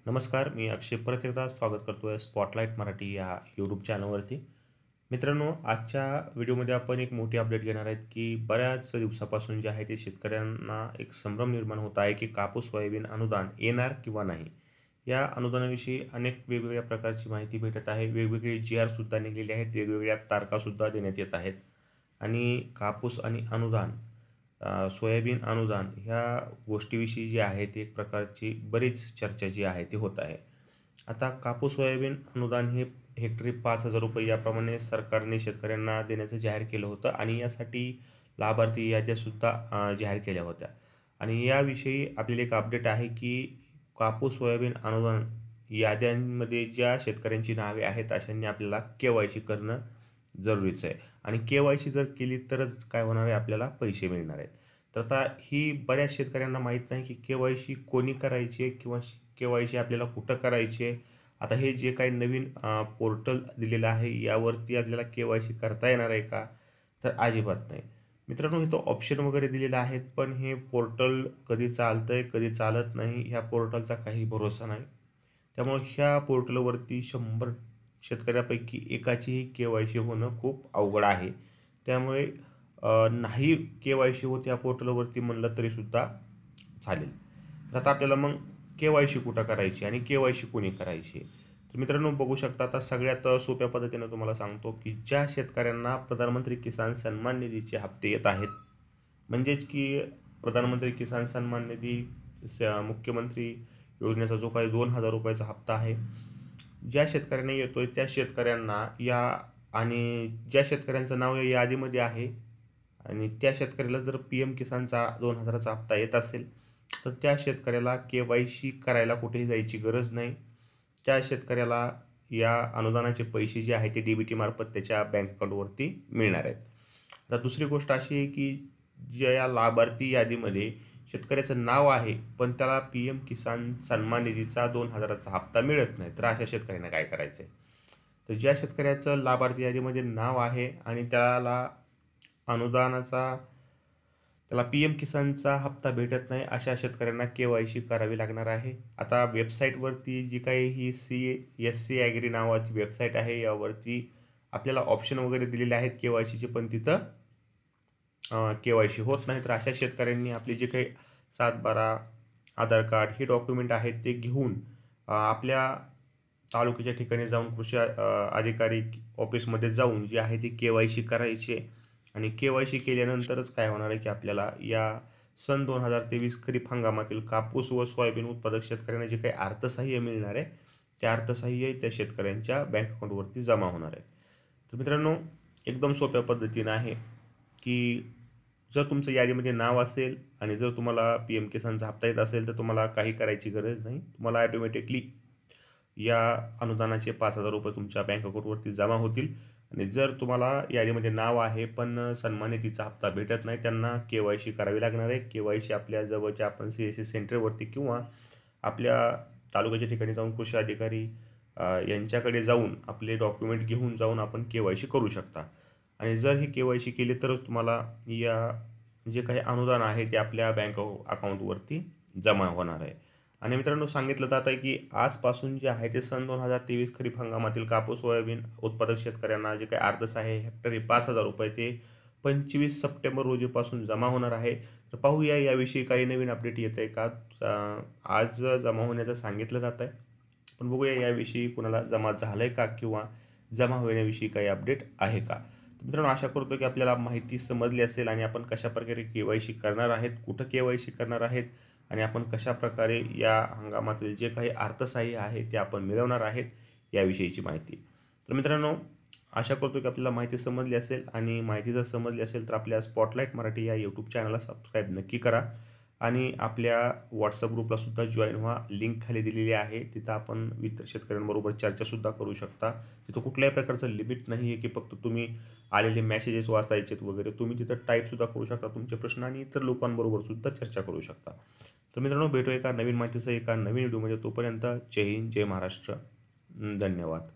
नमस्कार, मी अक्षय परत एकदा स्वागत करतो आहे स्पॉटलाईट मराठी या यूट्यूब चॅनलवरती. मित्रांनो, आजच्या व्हिडिओमध्ये आपण एक मोठी अपडेट घेणार आहेत की बऱ्याच दिवसापासून जे आहे ते शेतकऱ्यांना एक संभ्रम निर्माण होत आहे की कापूस सोयाबीन अनुदान येणार किंवा नाही. या अनुदानाविषयी अनेक वेगवेगळ्या प्रकारची माहिती भेटत आहे. वेगवेगळे जी-आरसुद्धा निघालेले आहेत, वेगवेगळ्या तारखासुद्धा देण्यात येत आहेत. आणि कापूस आणि अनुदान, सोयाबीन अनुदान ह्या गोष्टीविषयी जी आहे ती एक प्रकारची बरीच चर्चा जी आहे ती होत आहे. आता कापूस सोयाबीन अनुदान हे हेक्टरी 5,000 रुपये याप्रमाणे सरकारने शेतकऱ्यांना देण्याचं जाहीर केलं होतं आणि यासाठी लाभार्थी याद्यासुद्धा जाहीर केल्या होत्या. आणि याविषयी आपल्याला एक अपडेट आहे की कापूस सोयाबीन अनुदान याद्यांमध्ये ज्या शेतकऱ्यांची नावे आहेत अशांनी आपल्याला KYC करणं जरुरीचं आहे. आणि KYC जर केली तरच काय होणार आहे, आपल्याला पैसे मिळणार आहेत. तर आता ही बऱ्याच शेतकऱ्यांना माहीत नाही की KYC कोणी करायची आहे किंवा KYC आपल्याला कुठं करायची आहे. आता हे जे काही नवीन पोर्टल दिलेलं आहे यावरती आपल्याला KYC करता येणार आहे का? तर अजिबात नाही. मित्रांनो, इथं ऑप्शन वगैरे दिलेले आहेत, पण हे पोर्टल कधी चालतं आहे कधी चालत नाही, ह्या पोर्टलचा काही भरोसा नाही. त्यामुळे ह्या पोर्टलवरती 100 शेतकऱ्यापैकी एकाचीही KYC होणं खूप अवघड आहे. त्यामुळे नाही KYC होत या पोर्टलवरती म्हणलं तरीसुद्धा चालेल. तर आता आपल्याला मग KYC कुठं करायची आणि KYC कोणी करायची? तर मित्रांनो, बघू शकता आता सगळ्यात सोप्या पद्धतीनं तुम्हाला सांगतो की ज्या शेतकऱ्यांना प्रधानमंत्री किसान सन्मान निधीचे हप्ते येत आहेत, म्हणजेच की प्रधानमंत्री किसान सन्मान निधी मुख्यमंत्री योजनेचा जो काही 2,000 रुपयाचा हप्ता आहे, ज्या शेतकऱ्यांना येतोय त्या शेतकऱ्यांना आणि ज्या शेतकऱ्यांचं नाव या यादीमध्ये आहे आणि त्या शेतकऱ्याला जर PM किसानचा 2,000चा हप्ता येत असेल तर त्या शेतकऱ्याला KYC करायला कुठेही जायची गरज नाही. त्या शेतकऱ्याला या अनुदानाचे पैसे जे आहे ते DBT मार्फत त्याच्या बँक अकाउंटवरती मिळणार आहेत. आता दुसरी गोष्ट अशी आहे की ज्या या लाभार्थी यादीमध्ये शेतकऱ्याचं नाव आहे पण त्याला PM किसान सन्मान निधीचा 2,000चा हप्ता मिळत नाही, तर अशा शेतकऱ्यांना काय करायचं आहे? तर ज्या शेतकऱ्याचं लाभार्थी यादीमध्ये नाव आहे आणि त्याला PM किसानचा हप्ता भेटत नाही, अशा शेतकऱ्यांना KYC करावी लागणार आहे. आता वेबसाईटवरती जी काही ही CSC ॲग्री नावाची वेबसाईट आहे यावरती आपल्याला ऑप्शन वगैरे दिलेले आहेत KYCचे, पण तिथं KYC होत नाही. तर अशा शेतकऱ्यांनी आपले जे काही 7/12 आधार कार्ड हे डॉक्युमेंट आहेत ते घेऊन आपल्या तालुक्याच्या ठिकाणी जाऊन कृषी अधिकारी ऑफिसमध्ये जाऊन जे आहे ती KYC करायची आहे. आणि KYC केल्यानंतरच काय होणार आहे की आपल्याला या सन 2023 खरीप हंगामातील कापूस व सोयाबीन उत्पादक शेतकऱ्यांना जे काही अर्थसहाय्य मिळणार आहे ते अर्थसहाय्य त्या शेतकऱ्यांच्या बँक अकाउंटवरती जमा होणार आहे. तर मित्रांनो, एकदम सोप्या पद्धतीनं आहे की जर तुमचं यादीमध्ये नाव असेल आणि जर तुम्हाला PM किसानचा हप्ता येत असेल तर तुम्हाला काही करायची गरज नाही. तुम्हाला ॲटोमॅटिकली या अनुदानाचे 5,000 रुपये तुमच्या बँक अकाउंटवरती जमा होतील. आणि जर तुम्हाला यादीमध्ये नाव आहे पण सन्मान निधीचा हप्ता भेटत नाही, त्यांना KYC करावी लागणार आहे. KYC आपल्या जवळच्या आपण CSC सेंटरवरती किंवा आपल्या तालुक्याच्या ठिकाणी जाऊन कृषी अधिकारी यांच्याकडे जाऊन आपले डॉक्युमेंट घेऊन जाऊन आपण KYC करू शकता. आणि जर हे KYC केले तरच तुम्हाला या जे काही अनुदान आहे ते आपल्या बँक अकाउंटवरती जमा होणार आहे. आणि मित्रांनो, सांगितलं जात आहे की आजपासून जे आहे ते सन 2023 खरीप हंगामातील कापूस सोयाबीन उत्पादक शेतकऱ्यांना जे काही अर्थसहाय्य हेक्टरी 5,000 रुपये ते 25 सप्टेंबर रोजीपासून जमा होणार आहे. तर पाहूया याविषयी काही नवीन अपडेट येत आहे का. आज जमा होण्याचं सांगितलं जात आहे, पण बघूया याविषयी कुणाला जमा झालं आहे का किंवा जमा होण्याविषयी काही अपडेट आहे का. तर मित्रांनो, आशा करतो की आपल्याला माहिती समजली असेल आणि आपण कशाप्रकारे KYC करणार आहेत, कुठं KYC करणार आहेत आणि आपण कशाप्रकारे या हंगामातील जे काही अर्थसहाय्य आहे ते आपण मिळवणार आहेत याविषयीची माहिती. तर मित्रांनो, आशा करतो की आपल्याला माहिती समजली असेल आणि माहिती जर समजली असेल तर आपल्या स्पॉटलाईट मराठी या यूट्यूब चॅनलला सबस्क्राईब नक्की करा आणि आपल्या WhatsApp ग्रुपलासुद्धा जॉईन व्हा. लिंक खाली दिलेली आहे, तिथं आपण इतर शेतकऱ्यांबरोबर चर्चासुद्धा करू शकता. तिथं कुठल्याही प्रकारचं लिमिट नाही आहे की फक्त तुम्ही आलेले मेसेजेस वाचायचेत वगैरे. तुम्ही तिथं टाईपसुद्धा करू शकता तुमचे प्रश्न आणि इतर लोकांबरोबरसुद्धा चर्चा करू शकता. तर मित्रांनो, भेटू एका नवीन माहितीसह एका नवीन व्हिडिओमध्ये. तोपर्यंत जय हिंद, जय महाराष्ट्र, धन्यवाद.